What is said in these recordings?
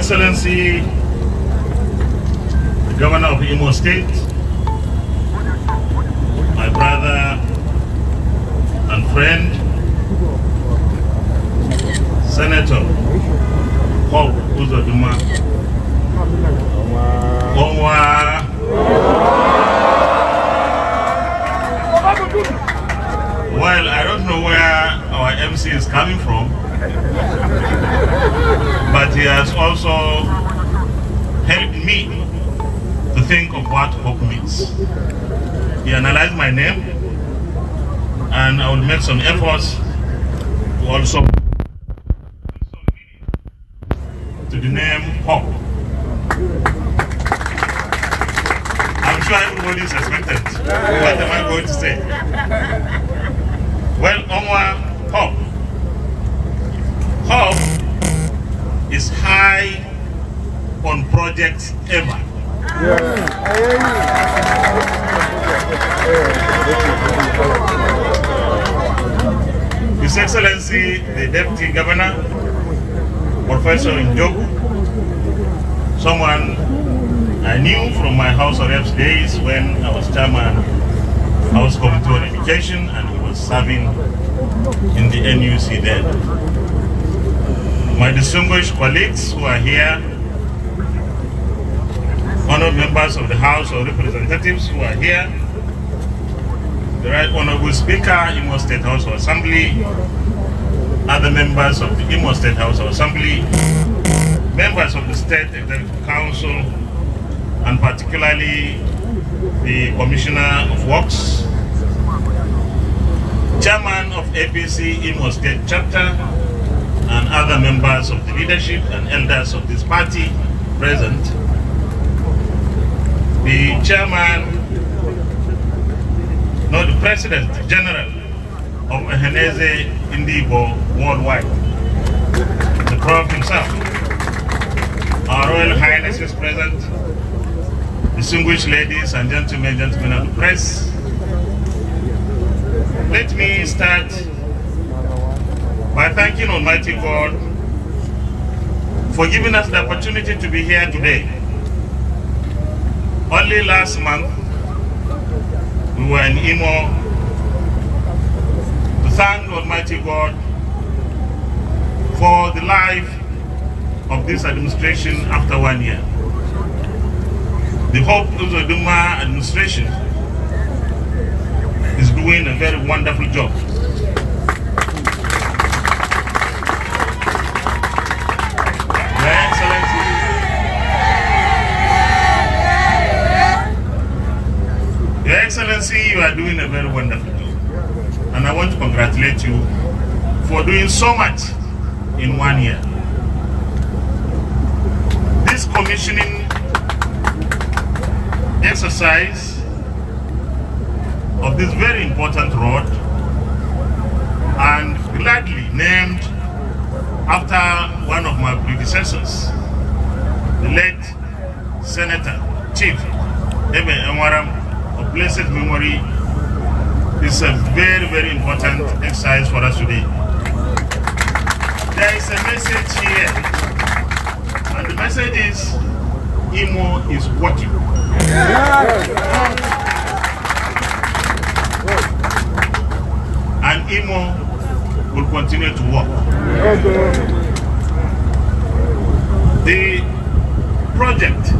Excellency, the Governor of Imo State, my brother and friend, Senator Hope Uzodinma, well, I don't know where our MC is coming from, but he has also helped me to think of what hope means. He analyzed my name, and I will make some efforts to also to the name Hope. I'm sure everybody is expectant. What am I going to say? Well, Onwa, Hope. Hope is high on projects ever. His Excellency, the Deputy Governor, Professor Njogu, someone I knew from my House of Reps days when I was chairman House Committee on Education and he was serving in the NUC then. My distinguished colleagues who are here, honored members of the House of Representatives who are here, the Right Honorable Speaker, Imo State House of Assembly, other members of the Imo State House of Assembly, members of the State Executive Council, and particularly the Commissioner of Works, Chairman of APC Imo State Chapter, and other members of the leadership and elders of this party present, the Chairman, no, the President General of Eheneze Indigo Worldwide, the Prof himself, our Royal Highness is present, distinguished ladies and gentlemen of the press. Let me start by thanking Almighty God for giving us the opportunity to be here today. Only last month, we were in Imo to thank Almighty God for the life of this administration after 1 year. The Hope Uzodinma administration is doing a very wonderful job. Your Excellency, you are doing a very wonderful job. And I want to congratulate you for doing so much in 1 year. This commissioning exercise of this very important road, and gladly named after one of my predecessors, the late Senator Chief Ebe Enwaram of blessed memory, is a very, very important exercise for us today. There is a message here, and the message is Imo is watching. And Imo will continue to work. The project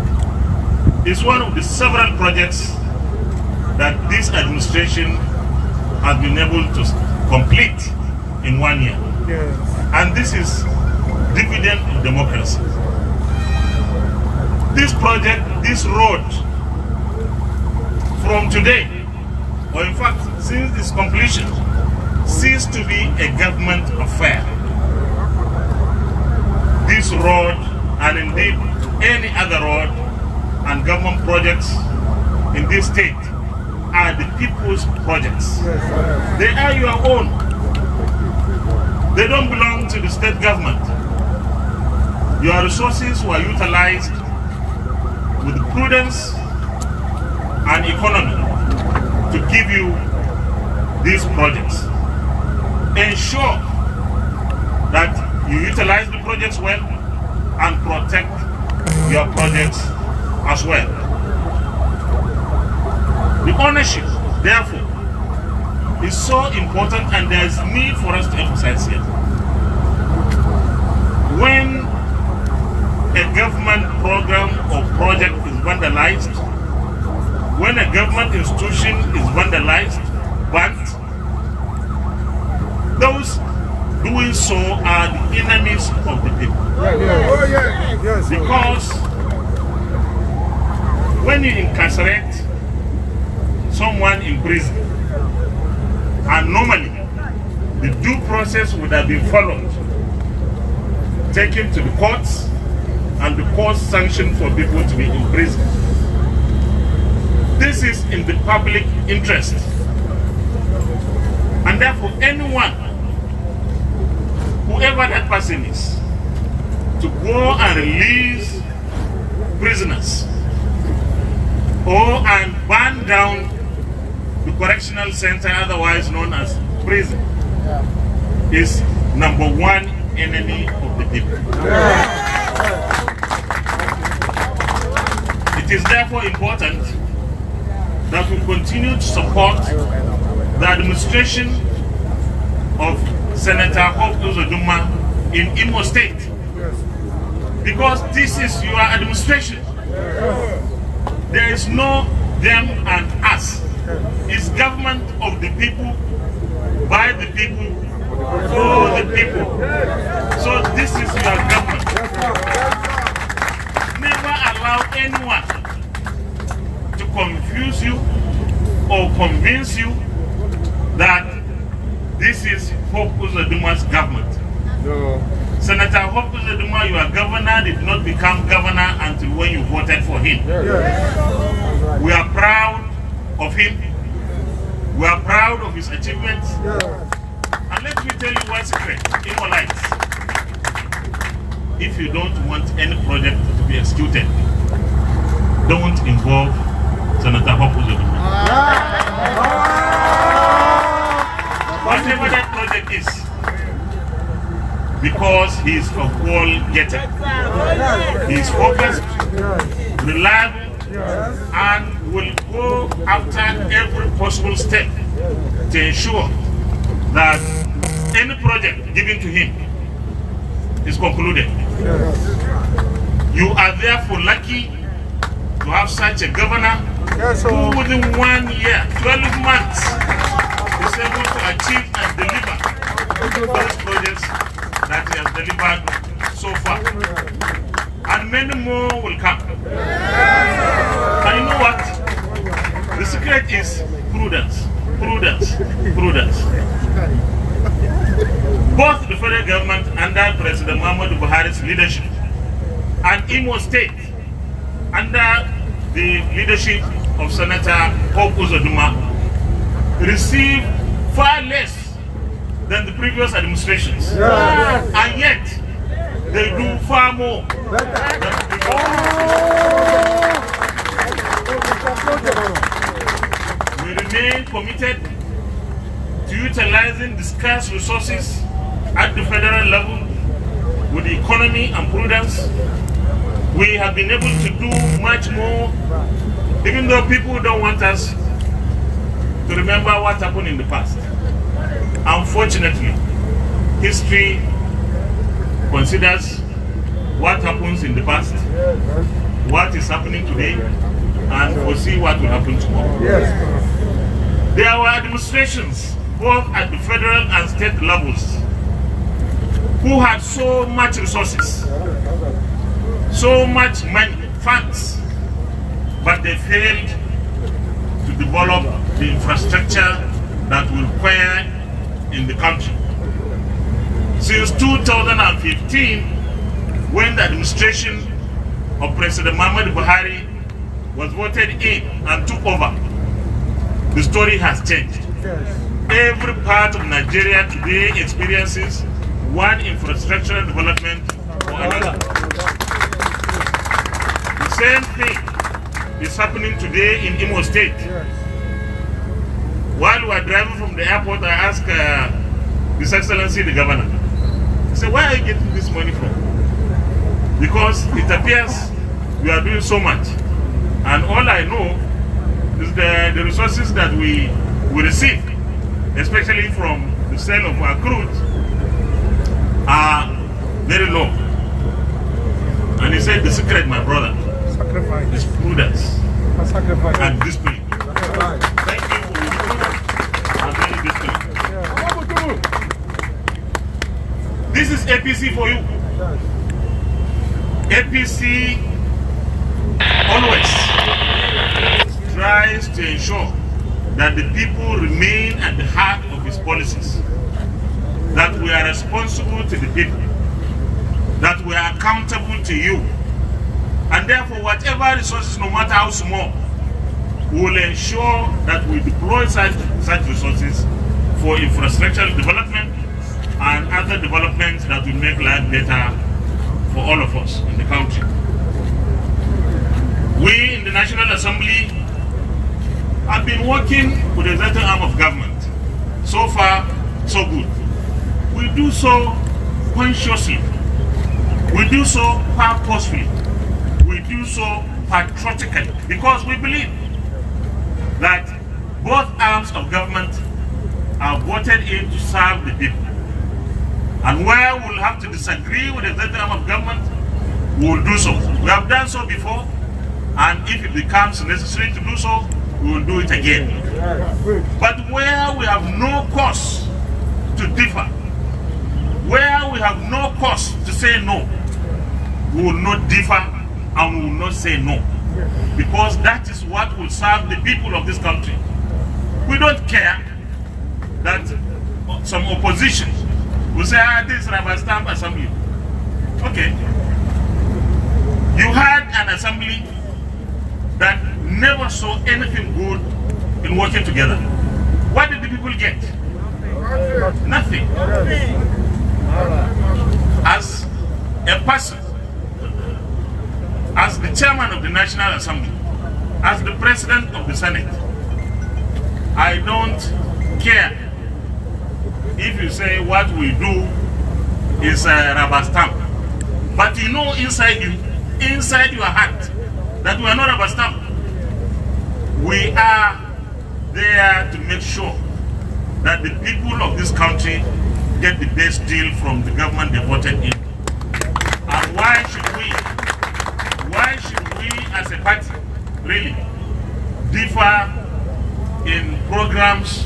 is one of the several projects that this administration has been able to complete in 1 year. And this is dividend of democracy. This project, this road, from today, or in fact, since its completion, ceased to be a government affair. This road, and indeed any other road and government projects in this state, are the people's projects. They are your own. They don't belong to the state government. Your resources were utilized with prudence and economy to give you these projects. Ensure that you utilize the projects well and protect your projects as well. The ownership, therefore, is so important, and there is need for us to emphasize here. When a government program or project is vandalized, when a government institution is vandalized, burnt, those doing so are the enemies of the people. Because when you incarcerate someone in prison, and normally the due process would have been followed, taken to the courts, and the courts sanctioned for people to be in prison. This is in the public interest. And therefore, anyone, whoever that person is, to go and release prisoners or and burn down the correctional center, otherwise known as prison, is number one enemy of the people. It is therefore important that we continue to support the administration of Senator Hope Uzodinma in Imo State, because this is your administration. There is no them and us. It's government of the people, by the people, for the people. So this is your government. Never allow anyone to confuse you or convince you that this is Hope Uzodinma's government. No. Senator Hope Uzodinma, your governor, did not become governor until when you voted for him. Yes. We are proud of him. We are proud of his achievements. Yes. And let me tell you one secret in our lives. If you don't want any project to be executed, don't involve Senator Hope Uzodinma. Whatever that project is, because he is a goal-getter. He is focused, reliable, and will go after every possible step to ensure that any project given to him is concluded. You are therefore lucky to have such a governor who within 1 year, 12 months, is able to achieve and deliver those projects that he has delivered so far. And many more will come. And you know what? The secret is prudence, prudence, prudence. Both the federal government under President Muhammadu Buhari's leadership and Imo State under the leadership of Senator Hope Uzodinma received far less than the previous administrations. And yet, they do far more than the previous. We remain committed to utilizing the scarce resources at the federal level with the economy and prudence. We have been able to do much more, even though people don't want us to remember what happened in the past. Unfortunately, history considers what happens in the past, what is happening today, and foresee what will happen tomorrow. There were administrations, both at the federal and state levels, who had so much resources, so much money, funds, but they failed to develop the infrastructure that will require in the country. Since 2015, when the administration of President Muhammadu Buhari was voted in and took over, the story has changed. Every part of Nigeria today experiences one infrastructural development or another. The same thing is happening today in Imo State. While we are driving from the airport, I asked His Excellency the Governor, I said, where are you getting this money from? because it appears we are doing so much. And all I know is the resources that we receive, especially from the sale of our crude, are very low. And he said the secret, my brother, is prudence and discipline. Thank you for your prudence and very discipline. This is APC for you. APC always tries to ensure that the people remain at the heart of its policies, that we are responsible to the people, that we are accountable to you, and therefore whatever resources, no matter how small, we will ensure that we deploy such resources for infrastructural development and other developments that will make life better for all of us in the country. We in the National Assembly have been working with the executive arm of government. So far, so good. We do so consciously. We do so purposefully. We do so patriotically, because we believe that both arms of government are voted in to serve the people. And where we'll have to disagree with the executive arm of government, we will do so. We have done so before, and if it becomes necessary to do so, we will do it again. But where we have no cause to differ, where we have no cause to say no, we will not differ and we will not say no. Because that is what will serve the people of this country. We don't care that some opposition will say, this is rubber stamp assembly. Okay. You had an assembly that never saw anything good in working together. What did the people get? Nothing. As a person, as the chairman of the National Assembly, as the president of the Senate, I don't care if you say what we do is a rubber stamp. But you know inside you, inside your heart, that we are not rubber stamp. We are there to make sure that the people of this country get the best deal from the government they voted in. And why should we as a party really differ in programs,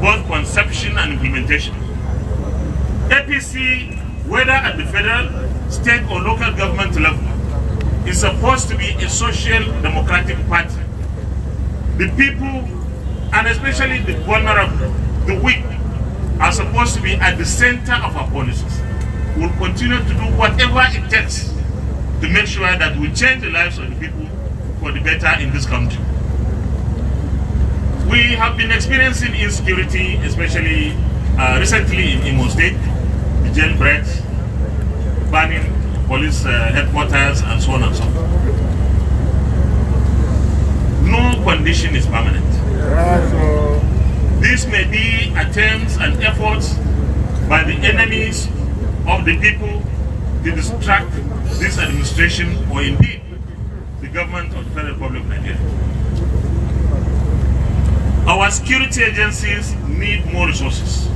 both conception and implementation? APC, whether at the federal, state or local government level, is supposed to be a social democratic party. The people, and especially the vulnerable, the weak, are supposed to be at the center of our policies. We'll continue to do whatever it takes to make sure that we change the lives of the people for the better in this country. We have been experiencing insecurity, especially recently in Imo State, the jailbreaks, burning police headquarters, and so on and so forth. No condition is permanent. This may be attempts and efforts by the enemies of the people to distract this administration, or indeed the government of the Federal Republic of Nigeria. Our security agencies need more resources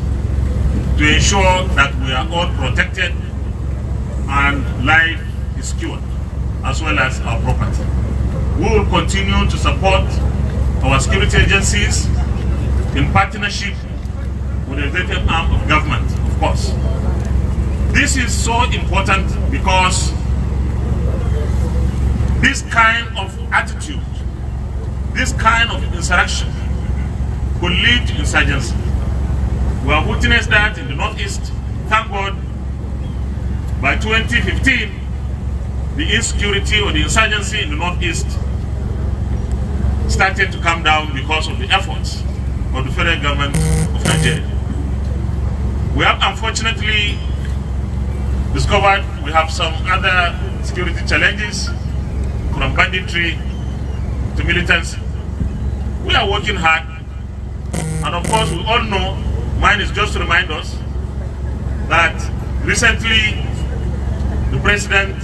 to ensure that we are all protected and life is secured, as well as our property. We will continue to support our security agencies in partnership with the executive arm of government, of course. This is so important because this kind of attitude, this kind of insurrection could lead to insurgency. We have witnessed that in the Northeast. Thank God, by 2015, the insecurity or the insurgency in the Northeast started to come down because of the efforts of the federal government of Nigeria. We have unfortunately discovered we have some other security challenges, from banditry to militancy. We are working hard, and of course we all know, mine is just to remind us that recently the president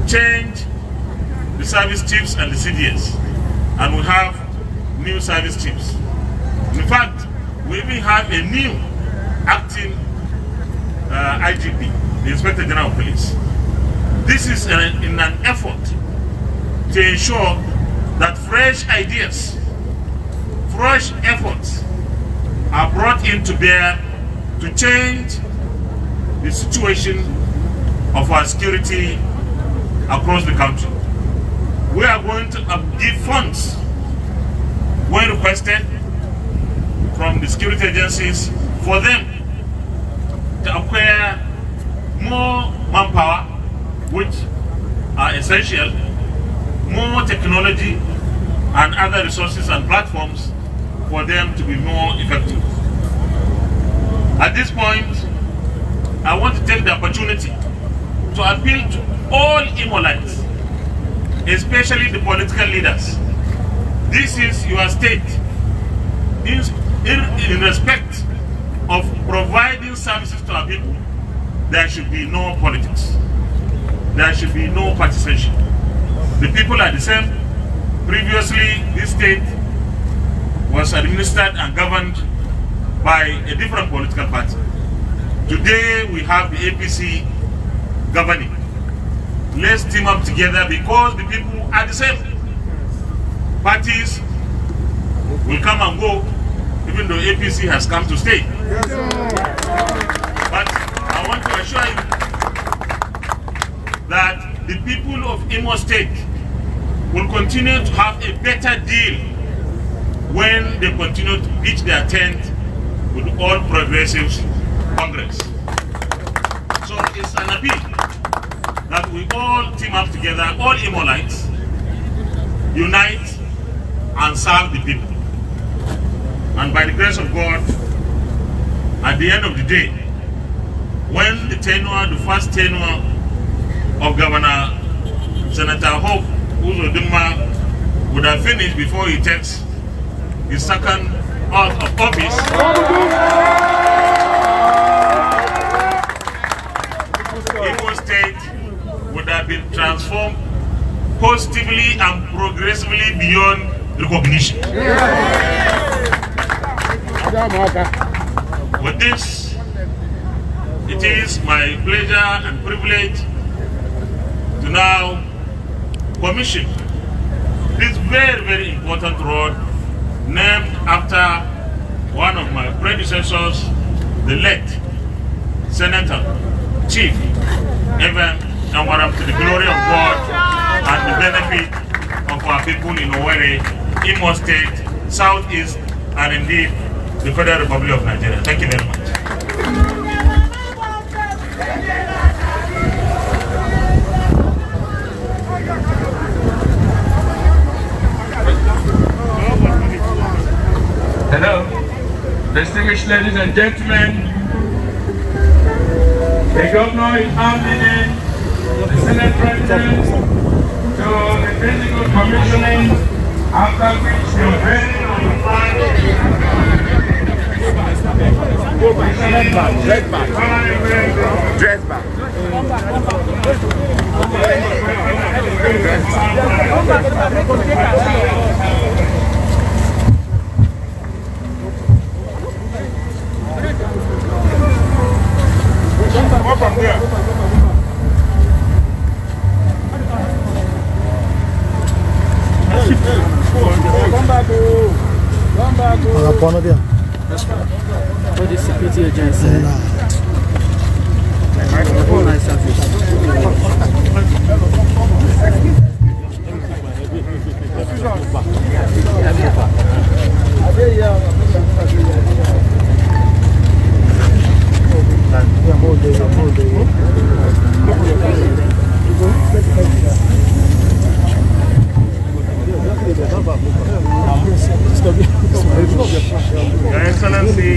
changed the service chiefs and the CDS, and we have new service chiefs. In fact, we even have a new acting IGP, the Inspector General of Police. This is in an effort to ensure that fresh ideas, fresh efforts are brought in to bear to change the situation of our security across the country. We are going to give funds when requested from the security agencies for them to acquire more manpower, which are essential, more technology and other resources and platforms for them to be more effective. At this point, I want to take the opportunity to appeal to all Imolites, especially the political leaders. This is your state. In respect of providing services to our people, there should be no politics. There should be no partisanship. The people are the same. Previously, this state was administered and governed by a different political party. Today, we have the APC governing. Let's team up together because the people are the same. Parties will come and go, even though APC has come to stay. But I want to assure you that the people of Imo State will continue to have a better deal when they continue to pitch their tent with all progressives Congress. So it's an appeal that we all team up together, all Imolites, unite and serve the people. And by the grace of God, at the end of the day, when the first tenure of Governor Senator Hope Uzodinma would have finished before he takes his second oath of office, Imo State would have been transformed positively and progressively beyond recognition. With this, it is my pleasure and privilege to now commission this very, very important road named after one of my predecessors, the late Senator Chief Evan Anwaram, to the glory of God and the benefit of our people in Owerri, Imo State, Southeast, and indeed the Federal Republic of Nigeria. Thank you very much. Hello, distinguished ladies and gentlemen. The governor is handing the Senate President to the physical commissioning, after which the unveiling of the flag. Dress back. Come from there. Come back. Come back. For the security agency. Nice service. Your Excellency,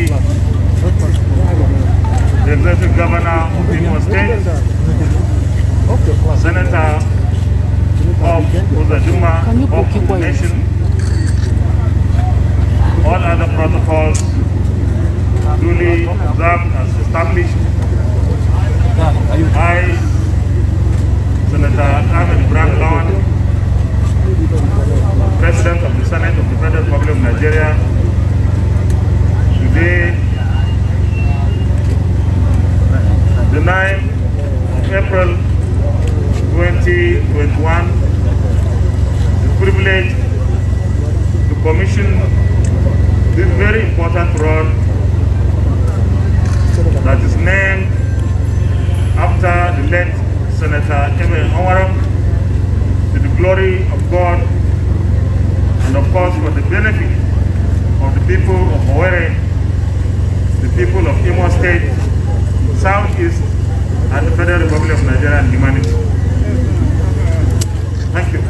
the Executive Governor of Imo State, Senator of Uzodinma of the nation, all other protocols duly observed as established. I, Senator Ahmad Lawan, President of the Senate of the Federal Republic of Nigeria, today, the 9th of April 2021, the privilege to commission this very important road that is named after the late Senator Ahmad Lawan, to the glory of God and of course for the benefit of the people of Owerri, the people of Imo State, Southeast, and the Federal Republic of Nigeria and humanity. Thank you.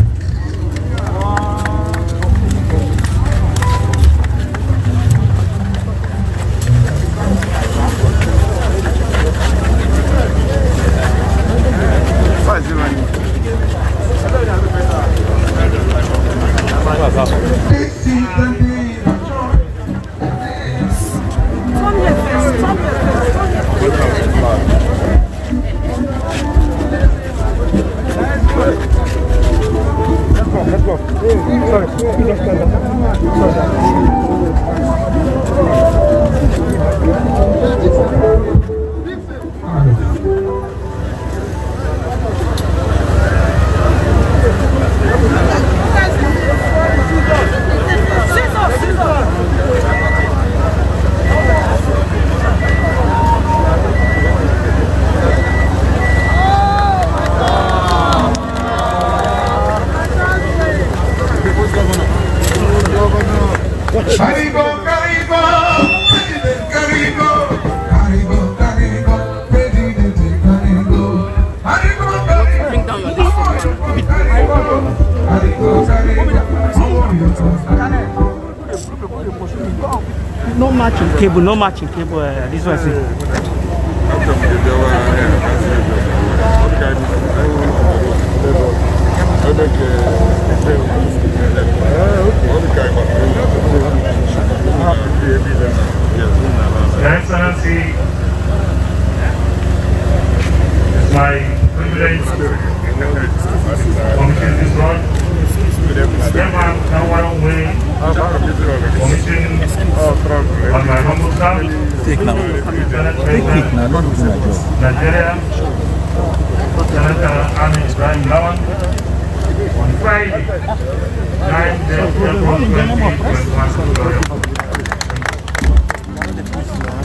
No matching cable, this was it. Your Excellency, it's my privilege to commission this road. Chairman Ahmad Way, commission on my humble self, Senate President Nigeria, Senator Ahmad Lawan, on Friday, 9th April 2021.